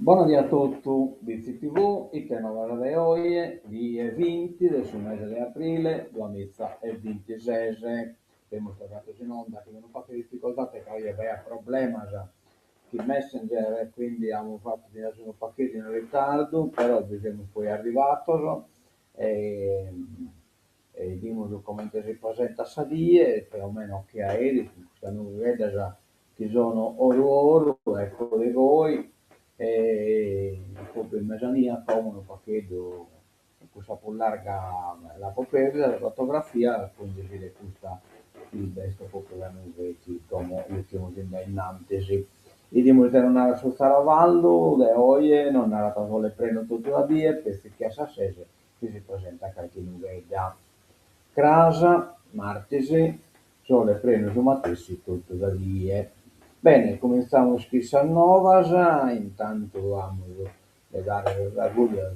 Buonasera a tutti, Bizi TV, il canale di oggi, di 20 del mese di aprile 2026. Abbiamo tornato in onda, che non fa che difficoltà perché oggi aveva problemi il Messenger e quindi abbiamo fatto un pacchetto in ritardo, però siamo poi arrivato e, e dimmi come si presenta a Sadie, più o meno che aerei, questa nuova già che sono oro, ecco di voi e proprio in Mesania come un pacchetto questa più larga la coperta, la fotografia, quindi si questa il testo proprio la nuveti come io chiamo in antesi. E di non era su Saravallo, le oie, non era stato le prendo tutte la via, perché che a Sassese che si presenta anche in Uveda. Crasa, Martesi, sono le prendo su Matessi tutte da vie. Bene, cominciamo schissa Novas, intanto vamos a dare la guida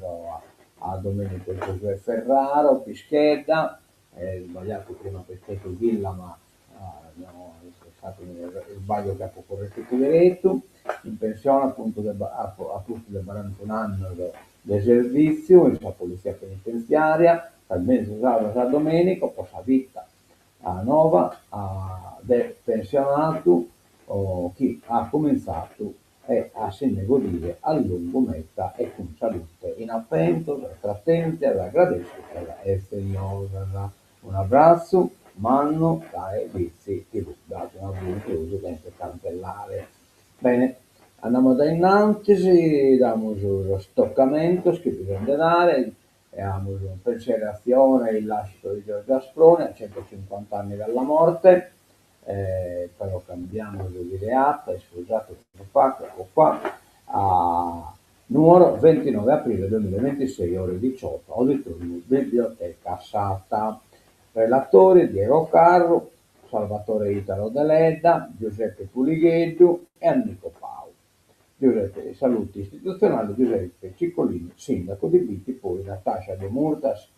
a Domenico Giosuè Ferraro, Pischedda, sbagliato prima Pischetto Villa, ma abbiamo stato il sbaglio che ha poco corretto diretto, in pensione appunto a tutti le 41 anni del servizio in la polizia penitenziaria, almeno si usava San Domenico, poi sa vita a Nova, del pensionato o chi ha cominciato e a se ne godere a lungo meta e con salute in appento, trattenente, agradezco per essere un abbraccio, Manno, dai, Vizi, TV, dato un avventuroso dentro cantellare. Bene, andiamo da innanzi, diamo lo stoccamento, che bisogna dare, abbiamo una considerazione il lascito di Giorgio Asproni a 150 anni dalla morte, però cambiamo di ideata, scusate ecco qua, a numero 29 aprile 2026 ore 18, auditorium Biblioteca Sata. Relatori Diego Carro, Salvatore Italo Deledda, Giuseppe Puligheddu e Enrico Pau. Giuseppe, saluti istituzionali Giuseppe Ciccolini, sindaco di Viti, poi Natascia De Murtas,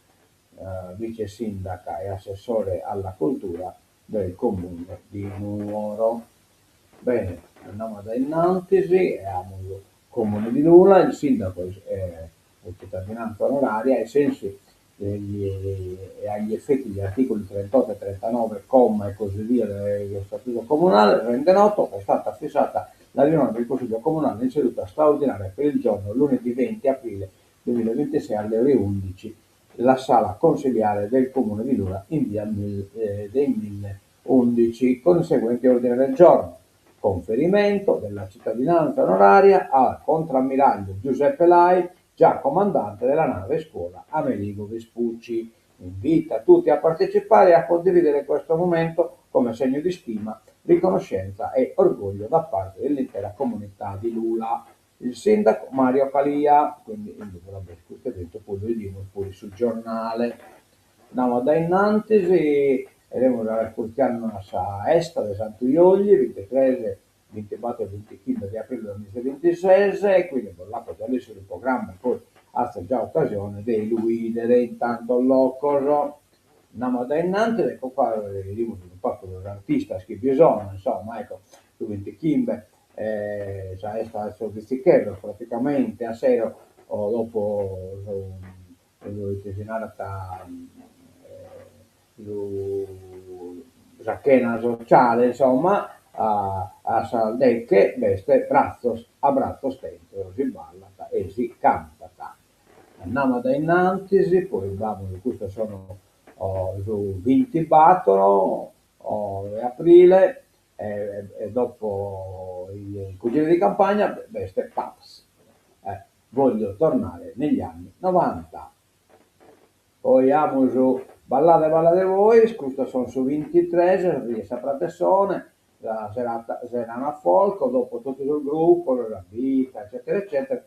vice sindaca e assessore alla cultura del comune di Nuoro. Bene, andiamo ad Innantisi, abbiamo il comune di Lula, il sindaco è cittadinanza onoraria ai sensi e agli effetti degli articoli 38 e 39, comma e così via dello statuto comunale, rende noto che è stata fissata la riunione del Consiglio Comunale in seduta straordinaria per il giorno lunedì 20 aprile 2026 alle ore 11, la sala consigliare del Comune di Lura in via dei 1011, con il seguente ordine del giorno: conferimento della cittadinanza onoraria al contrammiraglio Giuseppe Lai, già comandante della nave scuola Amerigo Vespucci. Invita tutti a partecipare e a condividere questo momento come segno di stima, riconoscenza e orgoglio da parte dell'intera comunità di Lula. Il sindaco Mario Calia, quindi dovrebbe detto poi lo vediamo pure sul giornale. Andiamo da innanzi, vedremo la raccontiamo a est di Sant'Uiogli, 23, 24 e 25 di aprile 2026, e quindi con l'acqua già adesso il programma, poi ha già occasione di illuidere intanto il loco. Andiamo da innanzi, ecco qua, vediamo un po' l'artista che bisogna, insomma, ecco, tu 25 già è stato sofisticato praticamente a sera o dopo determinata giacchena sociale insomma a Saldecche veste a braccio stento si balla e si canta. Andiamo da innanzi, poi vamo, questo sono su 20 battono aprile e dopo il cugino di campagna veste Paps. Voglio tornare negli anni 90. Poi abbiamo su ballate voi, questo sono su 23, riesce a Pratessone, la serata folk, dopo tutto il gruppo, la vita, eccetera, eccetera,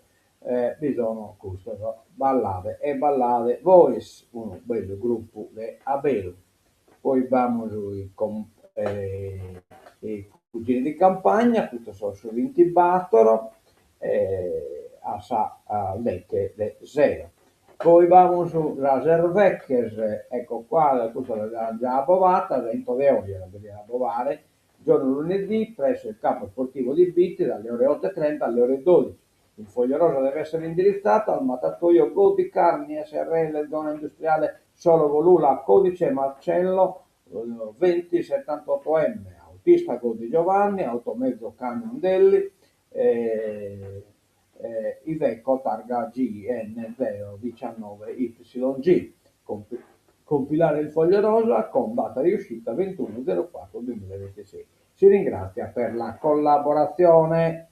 bisogna questo, no? Ballate e ballate, voice, un bel gruppo di Abel. Poi abbiamo i cugini di campagna, questo sono su 20 battoro, a Lecche de Zero. Poi vamos sulla Servecches, ecco qua, questa l'abbiamo già bovata, dentro di oggi la dobbiamo bovare, giorno lunedì presso il campo sportivo di Bitti dalle ore 8.30 alle ore 12. Il foglio rosa deve essere indirizzato al mattatoio Godi Carni SRL, zona industriale Solo Volula, codice Marcello 2078M, autista Godi Giovanni, automezzo Camion Delli, Iveco targa GN019YG. Compilare il foglio rosa con data di uscita 21/04/2026. Si ringrazia per la collaborazione.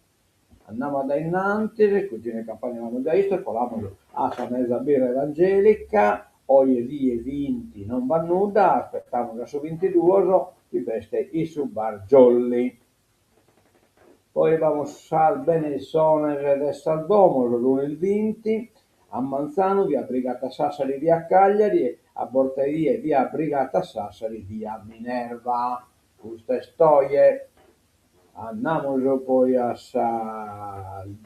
Andiamo ad innanzi, cugine campagna mondialista, colaboro a Sanesa Birra Evangelica, oie vie vinti non va nuda, aspettavamo da su 22, i veste i su bar Jolly. Poi vamos al Benessone del Saldomo, lunedì 20, a Manzano, via Brigata Sassari, via Cagliari, e a Borterie, via Brigata Sassari, via Minerva. Queste storie. Andiamo poi al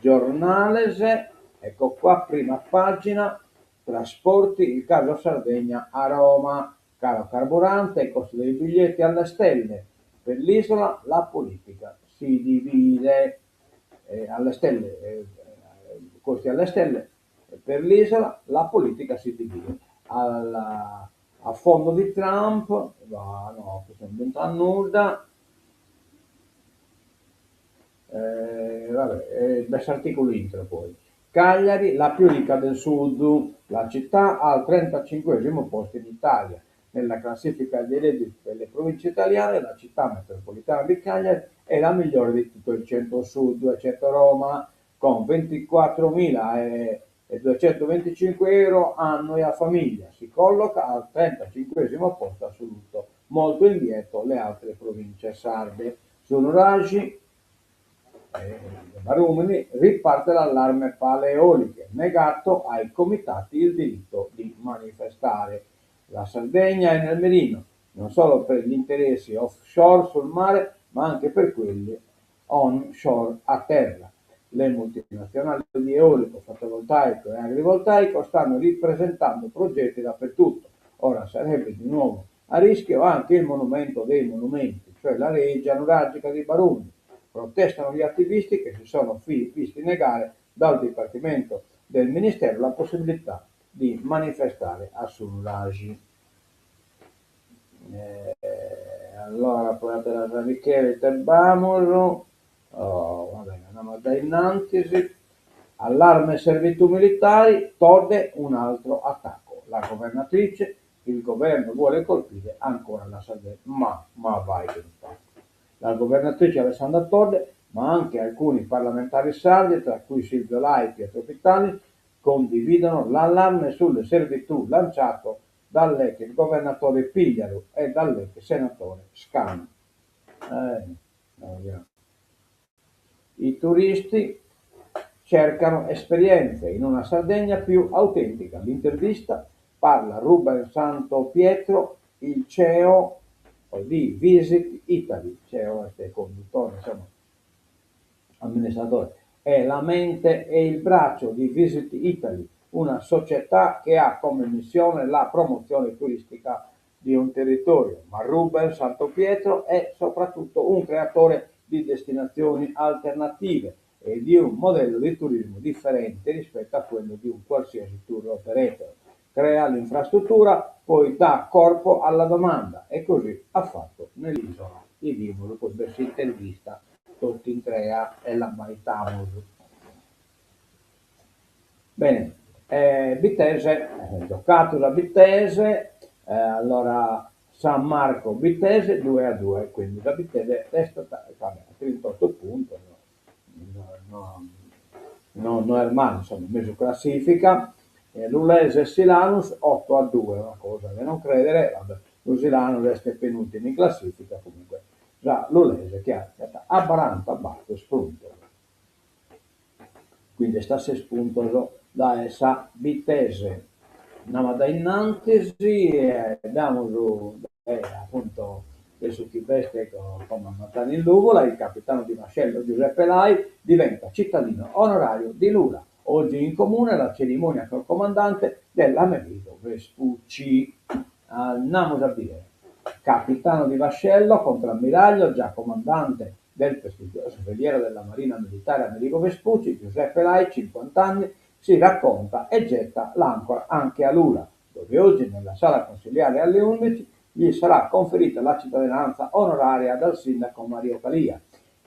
Giornalese, ecco qua, prima pagina, trasporti, il caso Sardegna a Roma, caro carburante, i costi dei biglietti alle stelle, per l'isola la politica si divide, alle stelle, costi alle stelle, per l'isola la politica si divide, a fondo di Trump, no, questo non c'entra nulla. Questo articolo intro poi. Cagliari, la più ricca del sud, la città al 35esimo posto in Italia. Nella classifica dei redditi delle province italiane, la città metropolitana di Cagliari è la migliore di tutto il centro sud, eccetto Roma, con 24.225 euro annui a famiglia. Si colloca al 35esimo posto assoluto, molto indietro le altre province sarde. Sono Raggi, Barumini, riparte l'allarme pale eoliche, negato ai comitati il diritto di manifestare. La Sardegna è nel mirino, non solo per gli interessi offshore sul mare, ma anche per quelli onshore a terra. Le multinazionali di eolico, fotovoltaico e agrivoltaico stanno ripresentando progetti dappertutto. Ora sarebbe di nuovo a rischio anche il monumento dei monumenti, cioè la reggia nuragica di Barumini. Protestano gli attivisti che si sono visti negare dal Dipartimento del Ministero la possibilità di manifestare a Sulagi. Allora, poi la Michele Terbamolo, va bene, andiamo da innanzi. Allarme servitù militari, Tode un altro attacco. La governatrice, il governo vuole colpire ancora la Sardegna, ma vai che impatto. La governatrice Alessandra Todde, ma anche alcuni parlamentari sardi, tra cui Silvio Lai e Pietro Pitani, condividono l'allarme sulle servitù lanciato dall'ex governatore Pigliaro e dall'ex senatore Scanu. I turisti cercano esperienze in una Sardegna più autentica. L'intervista parla Ruben Santo Pietro, il CEO di Visit Italy, CEO è conduttore, insomma, amministratore, è la mente e il braccio di Visit Italy, una società che ha come missione la promozione turistica di un territorio. Ma Ruben Santo Pietro è soprattutto un creatore di destinazioni alternative e di un modello di turismo differente rispetto a quello di un qualsiasi tour operator. Crea l'infrastruttura, poi dà corpo alla domanda, e così ha fatto nell'isola di Vivolo. Poi si intervista tutti in crea e la maritamos. Bene, Bitese, giocato da Bitese, allora San Marco Bitese 2-2, quindi la Bitese testa, vabbè, 38 punti, non è male, insomma, messo classifica. L'Ulese Silanus 8-2, una cosa che non credere, vabbè, l'Usilano resta penultimo in classifica comunque. Già l'Ulese che ha abbastanza basso spunto. Quindi sta 6 puntos da essa Bitese. Andiamo da innanzi e abbiamo appunto adesso chi veste come Natale in Luvola, il capitano di vascello Giuseppe Lai diventa cittadino onorario di Lula. Oggi in comune la cerimonia col comandante dell'Americo Vespucci. Andiamo a dire capitano di vascello, contrammiraglio, già comandante del pestiferiero della Marina Militare Amerigo Vespucci, Giuseppe Lai, 50 anni, si racconta e getta l'ancora anche a Lula, dove oggi nella sala consiliare alle 11 gli sarà conferita la cittadinanza onoraria dal sindaco Mario Calia.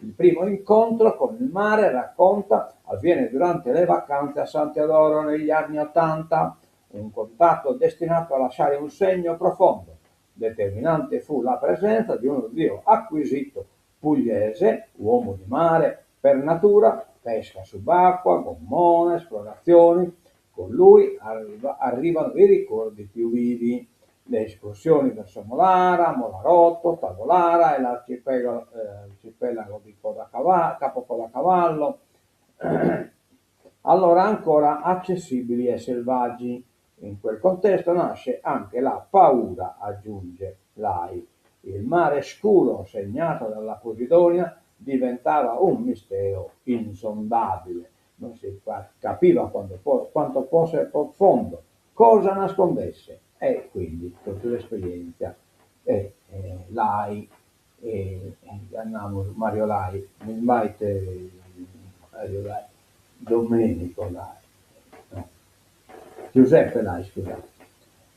Il primo incontro con il mare, racconta, avviene durante le vacanze a San Teodoro negli anni '80, un contatto destinato a lasciare un segno profondo. Determinante fu la presenza di uno zio acquisito pugliese, uomo di mare per natura, pesca subacquea, gommone, esplorazioni. Con lui arrivano i ricordi più vivi, le escursioni verso Molara, Molarotto, Tavolara e l'arcipelago di Capo Codacavallo, allora ancora accessibili e selvaggi. In quel contesto nasce anche la paura, aggiunge Lai. Il mare scuro segnato dalla Posidonia diventava un mistero insondabile. Non si capiva quanto fosse profondo, cosa nascondesse, e quindi tutta l'esperienza Lai andiamo Mario Lai, Mario Lai, Domenico Lai, no, Giuseppe Lai, scusate.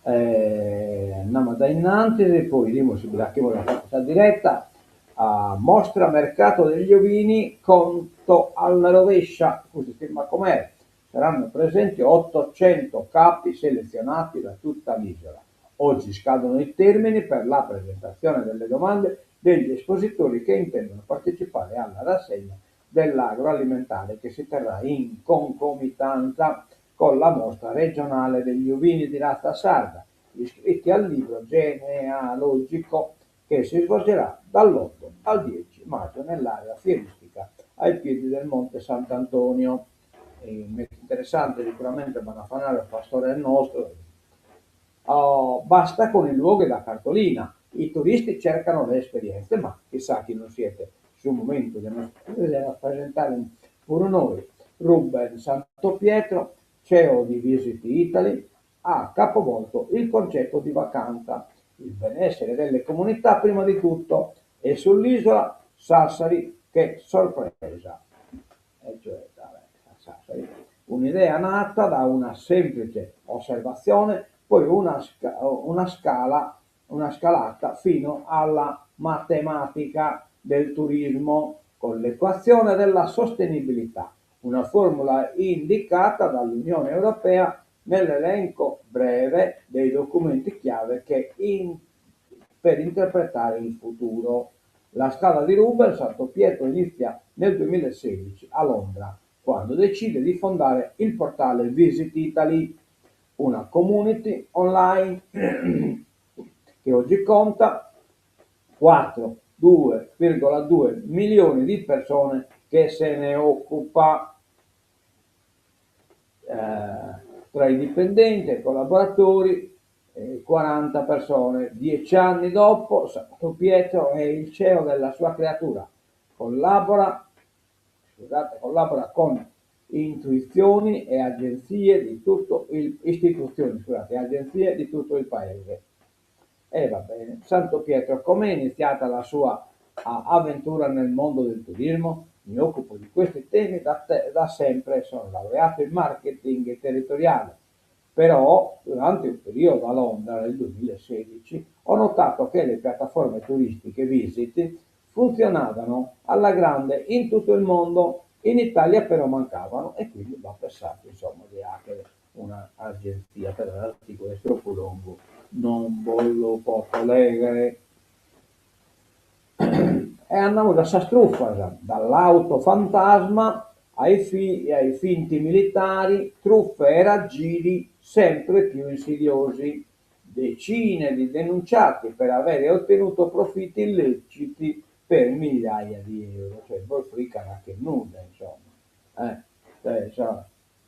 Andiamo da innanzi e poi dimos la diretta a mostra mercato degli ovini, conto alla rovescia, così firma com'è. Saranno presenti 800 capi selezionati da tutta l'isola. Oggi scadono i termini per la presentazione delle domande degli espositori che intendono partecipare alla rassegna dell'agroalimentare che si terrà in concomitanza con la mostra regionale degli ovini di razza sarda, iscritti al libro genealogico che si svolgerà dall'8 al 10 maggio nell'area fieristica ai piedi del Monte Sant'Antonio. Interessante sicuramente Banafanare, il pastore è il nostro. Basta con i luoghi da cartolina, i turisti cercano le esperienze, ma chissà chi non siete sul momento di rappresentare pure noi. Ruben Santopietro, CEO di Visit Italy, ha capovolto il concetto di vacanza, il benessere delle comunità prima di tutto, e sull'isola Sassari che sorpresa. E cioè, Sassari, un'idea nata da una semplice osservazione, poi una scalata fino alla matematica del turismo con l'equazione della sostenibilità, una formula indicata dall'Unione Europea nell'elenco breve dei documenti chiave per interpretare il futuro. La scala di Ruben Santopietro inizia nel 2016 a Londra, quando decide di fondare il portale Visit Italy, una community online che oggi conta 4,2 milioni di persone che se ne occupa, tra i dipendenti e i collaboratori 40 persone. 10 anni dopo Santopietro è il CEO della sua creatura, collabora con istituzioni e agenzie di tutto il paese. E va bene. Santopietro, com'è iniziata la sua avventura nel mondo del turismo? Mi occupo di questi temi da sempre, sono laureato in marketing territoriale, però durante un periodo a Londra nel 2016 ho notato che le piattaforme turistiche Visit funzionavano alla grande in tutto il mondo, in Italia però mancavano, e quindi va pensato insomma di aprire un'agenzia. Per l'articolo è troppo lungo, non lo posso leggere. E andiamo da Sastruffa, dall'auto fantasma ai finti militari, truffe e raggiri sempre più insidiosi. Decine di denunciati per avere ottenuto profitti illeciti per migliaia di euro, cioè voi fricano che nulla, insomma.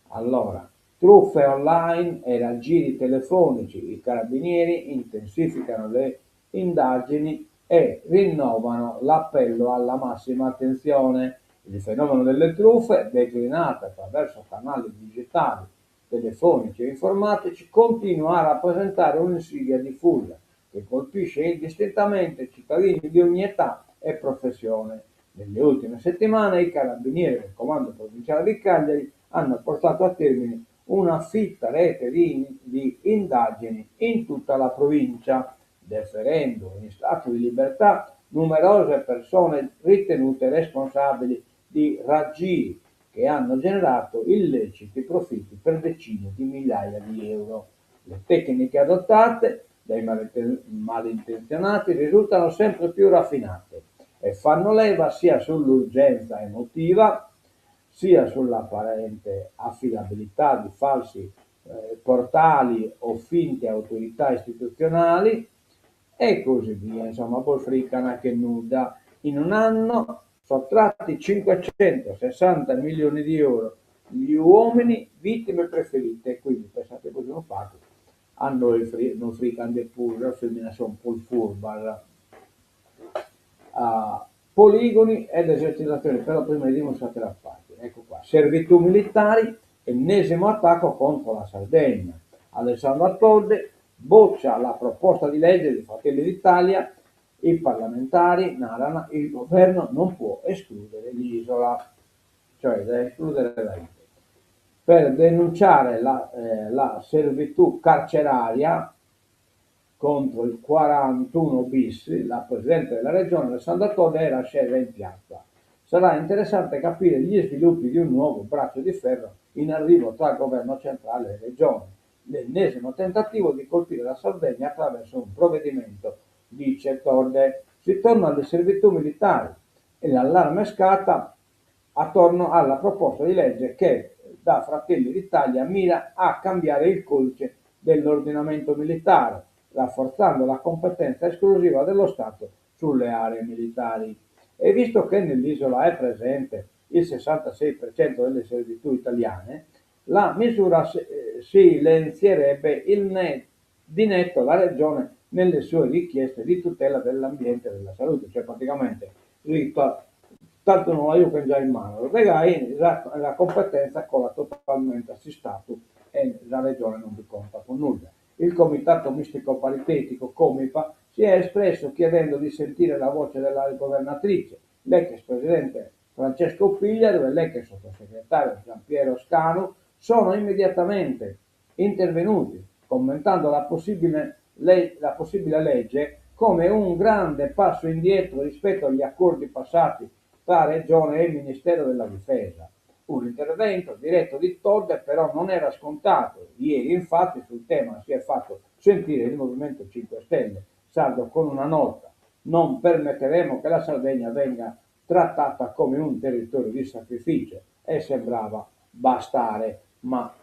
Allora, truffe online e raggiri telefonici, i carabinieri intensificano le indagini e rinnovano l'appello alla massima attenzione. Il fenomeno delle truffe, declinato attraverso canali digitali, telefonici e informatici, continua a rappresentare un'insidia diffusa che colpisce indistintamente cittadini di ogni età e professione. Nelle ultime settimane i carabinieri del Comando Provinciale di Cagliari hanno portato a termine una fitta rete di indagini in tutta la provincia, deferendo in stato di libertà numerose persone ritenute responsabili di raggiri che hanno generato illeciti profitti per decine di migliaia di euro. Le tecniche adottate dai malintenzionati risultano sempre più raffinate e fanno leva sia sull'urgenza emotiva, sia sull'apparente affidabilità di falsi portali o finte autorità istituzionali e così via. Insomma, Bolfricana che nuda. In un anno sottratti 560 milioni di euro gli uomini vittime preferite, quindi pensate cosa hanno fatto. Hanno non frican de pure, femmina sono un po' il furbar, a poligoni ed esercitazioni, però prima di dimostrate la parte. Ecco qua, servitù militari, ennesimo attacco contro la Sardegna. Alessandro Attolde boccia la proposta di legge di Fratelli d'Italia, i parlamentari narrano il governo non può escludere l'isola, cioè da escludere la isola. Per denunciare la servitù carceraria contro il 41 bis, la Presidente della Regione Alessandra Attolde era scesa in piazza. Sarà interessante capire gli sviluppi di un nuovo braccio di ferro in arrivo tra il governo centrale e Regione. L'ennesimo tentativo di colpire la Sardegna attraverso un provvedimento, dice Torde. Si torna alle servitù militari e l'allarme scatta attorno alla proposta di legge che da Fratelli d'Italia mira a cambiare il codice dell'ordinamento militare, rafforzando la competenza esclusiva dello Stato sulle aree militari. E visto che nell'isola è presente il 66% delle servitù italiane, la misura silenzierebbe di netto la Regione nelle sue richieste di tutela dell'ambiente e della salute, cioè praticamente tanto non la Juve già in mano, regai la competenza con la totalmente assistato e la Regione non vi conta con nulla. Il Comitato Mistico Paritetico, Comipa, si è espresso chiedendo di sentire la voce della governatrice, l'ex presidente Francesco Pigliaro e l'ex sottosegretario Giampiero Scanu sono immediatamente intervenuti commentando la possibile legge come un grande passo indietro rispetto agli accordi passati tra Regione e Ministero della Difesa. Un intervento diretto di Todde però non era scontato. Ieri infatti sul tema si è fatto sentire il Movimento 5 Stelle, saldo con una nota: non permetteremo che la Sardegna venga trattata come un territorio di sacrificio, e sembrava bastare, ma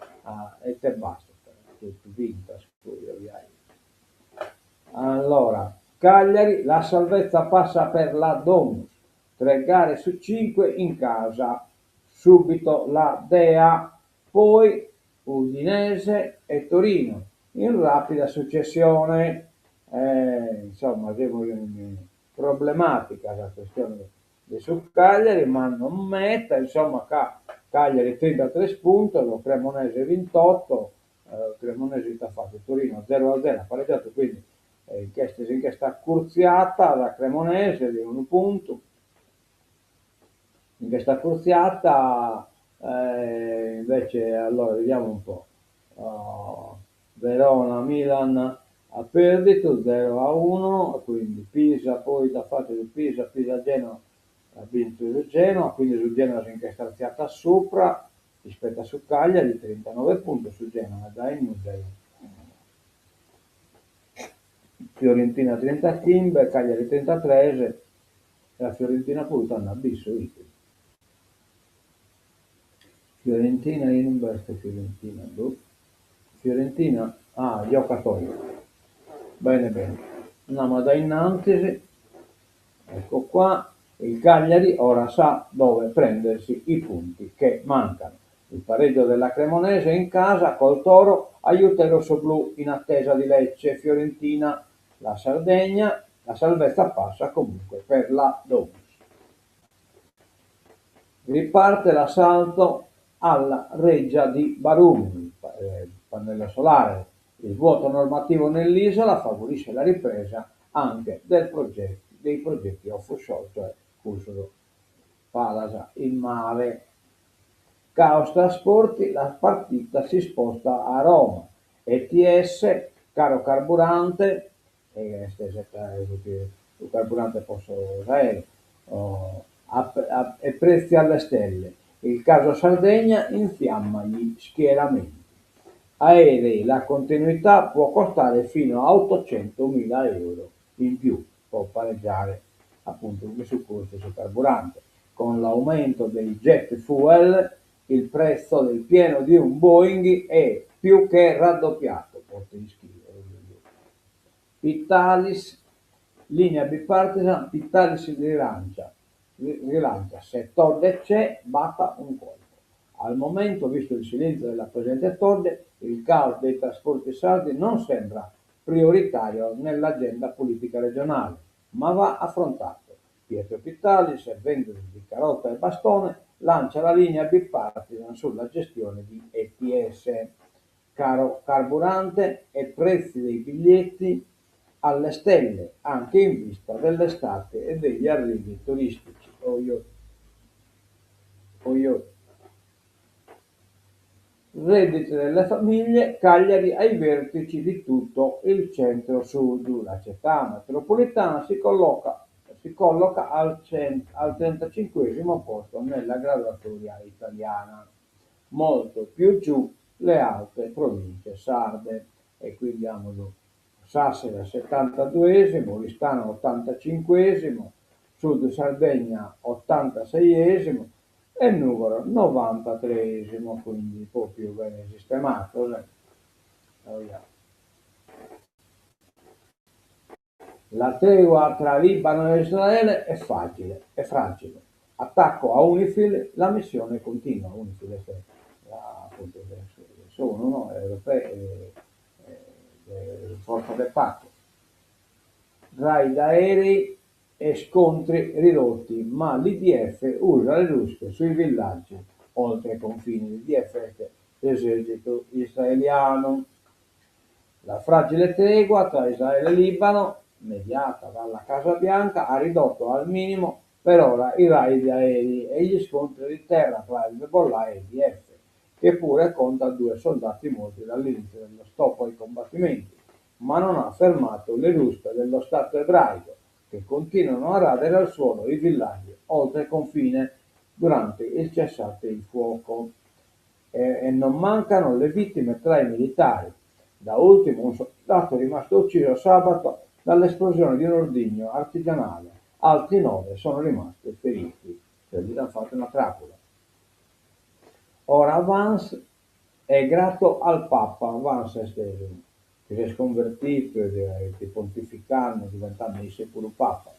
e te basta, tutto vinta, scusa, via. Allora, Cagliari, la salvezza passa per la Domus, 3 gare su 5 in casa, subito la Dea, poi Udinese e Torino, in rapida successione. Insomma, problematica la questione su Cagliari, ma non metta, insomma, Cagliari 33 spunti, lo Cremonese 28, Cremonese ha fatto Torino 0-0, ha pareggiato, quindi in questa accurziata la Cremonese di un punto, in questa accurziata invece, allora vediamo un po', Verona, Milan ha perdito 0-1, quindi Pisa, poi da parte di Pisa, Genoa ha vinto il Genoa, quindi su Genoa si è incastrata sopra rispetto a su Cagliari, 39 punti su Genoa, dai musei. Fiorentina 30 Timber, Cagliari 33, e la Fiorentina poi stanno abisso. Fiorentina Inverse, Fiorentina, giocatori. Bene. Andiamo da innanzi, ecco qua, il Cagliari ora sa dove prendersi i punti che mancano. Il pareggio della Cremonese in casa col Toro aiuta i rossoblù in attesa di Lecce, Fiorentina, la Sardegna, la salvezza passa comunque per la Domus. Riparte l'assalto alla Reggia di Barumi, il pannello solare. Il vuoto normativo nell'isola favorisce la ripresa anche dei progetti offshore, cioè Cursolo Palasa in mare. Caos trasporti, la partita si sposta a Roma. ETS, caro carburante, il carburante posso usare, e prezzi alle stelle. Il caso Sardegna infiamma gli schieramenti. Aerei, la continuità può costare fino a 800.000 euro in più, può pareggiare appunto su questo sul carburante. Con l'aumento dei jet fuel il prezzo del pieno di un Boeing è più che raddoppiato. Pittalis, linea bipartisan, Pittalis rilancia, se Todde c'è, batta un colpo. Al momento, visto il silenzio della presidente Todde, il caos dei trasporti sardi non sembra prioritario nell'agenda politica regionale, ma va affrontato. Pietro Pittali, servendo di carota e bastone, lancia la linea bipartisan sulla gestione di ETS, caro carburante e prezzi dei biglietti alle stelle, anche in vista dell'estate e degli arrivi turistici. Redditi delle famiglie, Cagliari ai vertici di tutto il centro-sud. La città metropolitana si colloca al 35° posto nella graduatoria italiana, molto più giù le altre province sarde. E qui abbiamo Sassari al 72esimo, Oristano 85esimo, Sud Sardegna 86esimo e Nuoro 93esimo, quindi un po' più ben sistemato. La tregua tra Libano e Israele è fragile. Attacco a UNIFIL, la missione continua. UNIFIL è appunto sono no, europee, forza del patto. Raid aerei e scontri ridotti, ma l'IDF usa le ruspe sui villaggi oltre i confini. L'IDF è l'esercito israeliano. La fragile tregua tra Israele e Libano, mediata dalla Casa Bianca, ha ridotto al minimo per ora i raid aerei e gli scontri di terra tra il Hezbollah e l'IDF, che pure conta 2 soldati morti dall'inizio dello stop ai combattimenti, ma non ha fermato le ruspe dello Stato ebraico, che continuano a radere al suolo i villaggi oltre confine durante il cessate il fuoco. E non mancano le vittime tra i militari. Da ultimo un soldato è rimasto ucciso sabato dall'esplosione di un ordigno artigianale, altri 9 sono rimasti feriti, cioè gli hanno fatto una trappola. Ora Vance è grato al Papa, Vance stesso, che si è sconvertito e pontificando, diventando pure un Papa.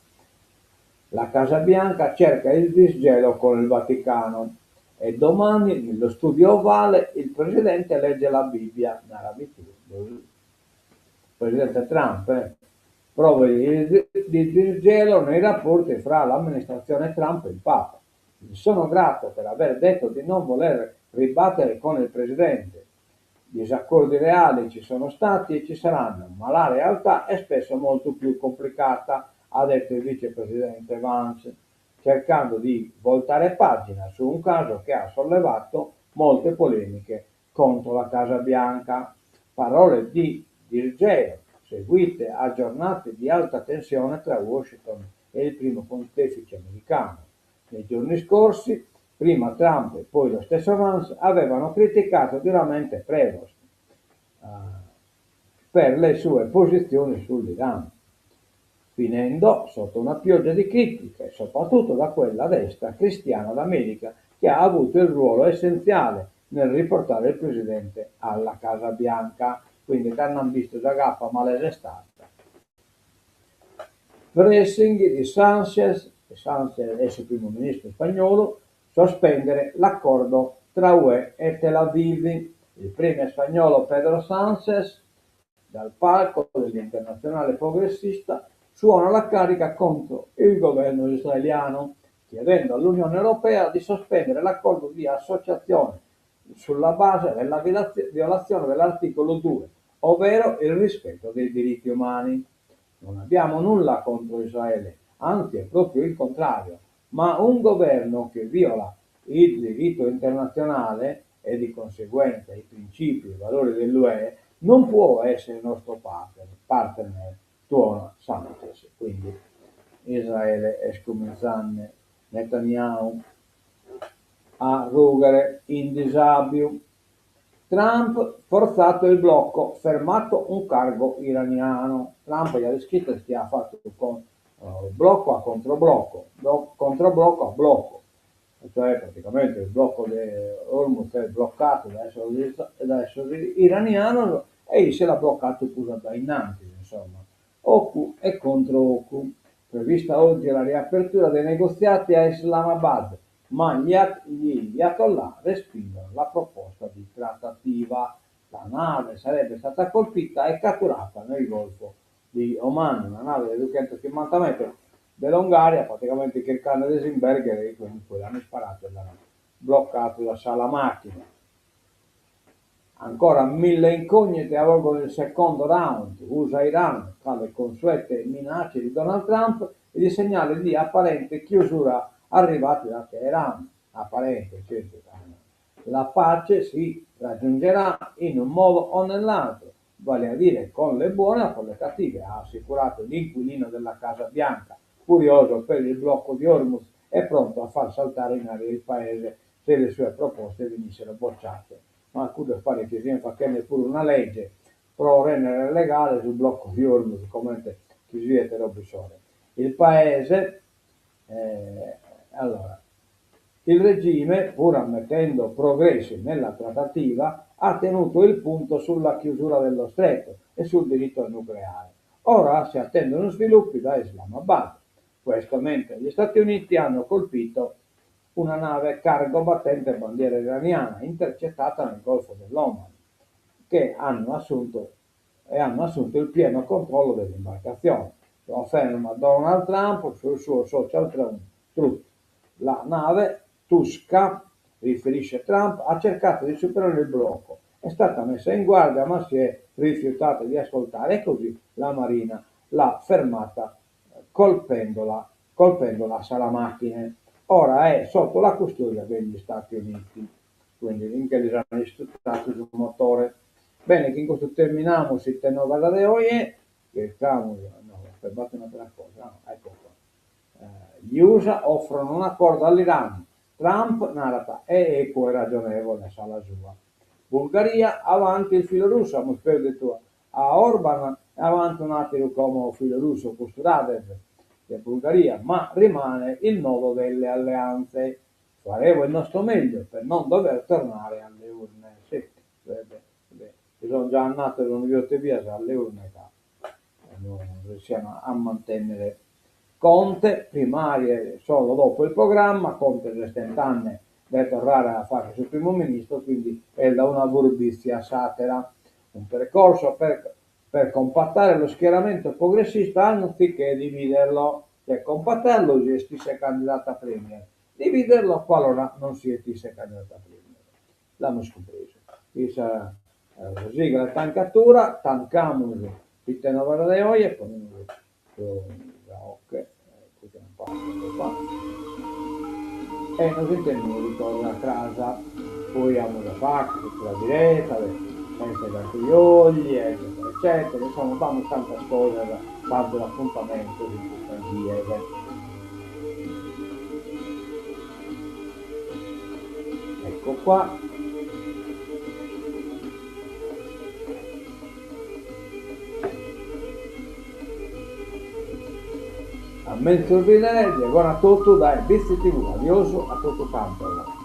La Casa Bianca cerca il disgelo con il Vaticano e domani nello studio ovale il presidente legge la Bibbia in arabitù. Il presidente Trump prove di disgelo nei rapporti fra l'amministrazione Trump e il Papa. Gli sono grato per aver detto di non voler ribattere con il presidente. Disaccordi reali ci sono stati e ci saranno, ma la realtà è spesso molto più complicata, ha detto il vicepresidente Vance, cercando di voltare pagina su un caso che ha sollevato molte polemiche contro la Casa Bianca. Parole di disgelo seguite a giornate di alta tensione tra Washington e il primo pontefice americano. Nei giorni scorsi, prima Trump e poi lo stesso Vance avevano criticato duramente Prevost per le sue posizioni sull'Iran, finendo sotto una pioggia di critiche, soprattutto da quella destra cristiana d'America, che ha avuto il ruolo essenziale nel riportare il presidente alla Casa Bianca. Quindi che hanno visto già gaffa male l'estate. Pressing di Sánchez è il primo ministro spagnolo, sospendere l'accordo tra UE e Tel Aviv. Il premier spagnolo Pedro Sánchez, dal palco dell'Internazionale Progressista, suona la carica contro il governo israeliano, chiedendo all'Unione Europea di sospendere l'accordo di associazione sulla base della violazione dell'articolo 2, ovvero il rispetto dei diritti umani. Non abbiamo nulla contro Israele, anzi è proprio il contrario, ma un governo che viola il diritto internazionale e di conseguenza i principi e i valori dell'UE non può essere il nostro partner tuona Sanchez. Quindi Israele escomizzanne Netanyahu a rugare in disabio. Trump forzato il blocco, fermato un cargo iraniano. Trump gli ha descritto che ha fatto con blocco a controblocco, controblocco a blocco, cioè praticamente il blocco di Hormuz è bloccato dall'esercito iraniano e se l'ha bloccato pure da innanzi, insomma. Oku e contro Oku. Prevista oggi la riapertura dei negoziati a Islamabad, ma gli Ayatollah respingono la proposta di trattativa. La nave sarebbe stata colpita e catturata nel Golfo di Oman, una nave di 250 metri dell'Ungaria, praticamente Kirkland e Desenberger, e quindi poi l'hanno sparato e l'hanno bloccato la sala macchina. Ancora 1000 incognite avvolgono il secondo round, USA-Iran, tra le consuete minacce di Donald Trump e i segnali di apparente chiusura arrivati da Teheran. Apparente, certo. La pace si raggiungerà in un modo o nell'altro, vale a dire con le buone o con le cattive, ha assicurato l'inquilino della Casa Bianca, furioso per il blocco di Hormuz e pronto a far saltare in aria il paese se le sue proposte venissero bocciate. Ma alcune pare che si fa pure una legge pro rendere legale sul blocco di Hormuz, come chi sviete robisore. Il paese, allora, il regime, pur ammettendo progressi nella trattativa, ha tenuto il punto sulla chiusura dello stretto e sul diritto al nucleare. Ora si attendono sviluppi da Islamabad. Questo mentre gli Stati Uniti hanno colpito una nave cargo battente bandiera iraniana intercettata nel Golfo dell'Oman, che hanno assunto il pieno controllo dell'imbarcazione. Lo afferma Donald Trump sul suo social truth. La nave Tuska, riferisce Trump, ha cercato di superare il blocco, è stata messa in guardia ma si è rifiutata di ascoltare e così la Marina l'ha fermata colpendola a salamacchine. Ora è sotto la custodia degli Stati Uniti, quindi finché gli hanno istruttato sul motore. Bene, che in questo terminiamo si tenova de hoy, che stiamo, no, aspettate un'altra cosa, no, ecco qua. Gli USA offrono un accordo all'Iran, Trump narrata è equo e ragionevole, sa la sua. Bulgaria avanti il filo russo, abbiamo detto a Orban avanti un attimo come filo russo, Kosturadev di Bulgaria, ma rimane il nodo delle alleanze. Faremo il nostro meglio per non dover tornare alle urne. Sì, sono già andato non vi via alle urne, non riusciamo a mantenere. Conte, primarie solo dopo il programma, Conte 20 anni deve tornare a fare il suo primo ministro, quindi è da una furbizia satira. Un percorso per compattare lo schieramento progressista anziché dividerlo, cioè compattarlo se stesse candidata a premier, dividerlo qualora non si stesse candidata a premier. L'hanno scopreso. Questa sigla tancatura, tancamos il tenore de hoy e ponemos ok, e nos sentiamo ritorno a casa, poi abbiamo da fare la diretta, senza gatti eccetera, eccetera, insomma fanno tante cose, fanno l'appuntamento di questa Dieve. Ecco qua. A mezzo buona a tutto dai BC TV, adioso a tutto tanto.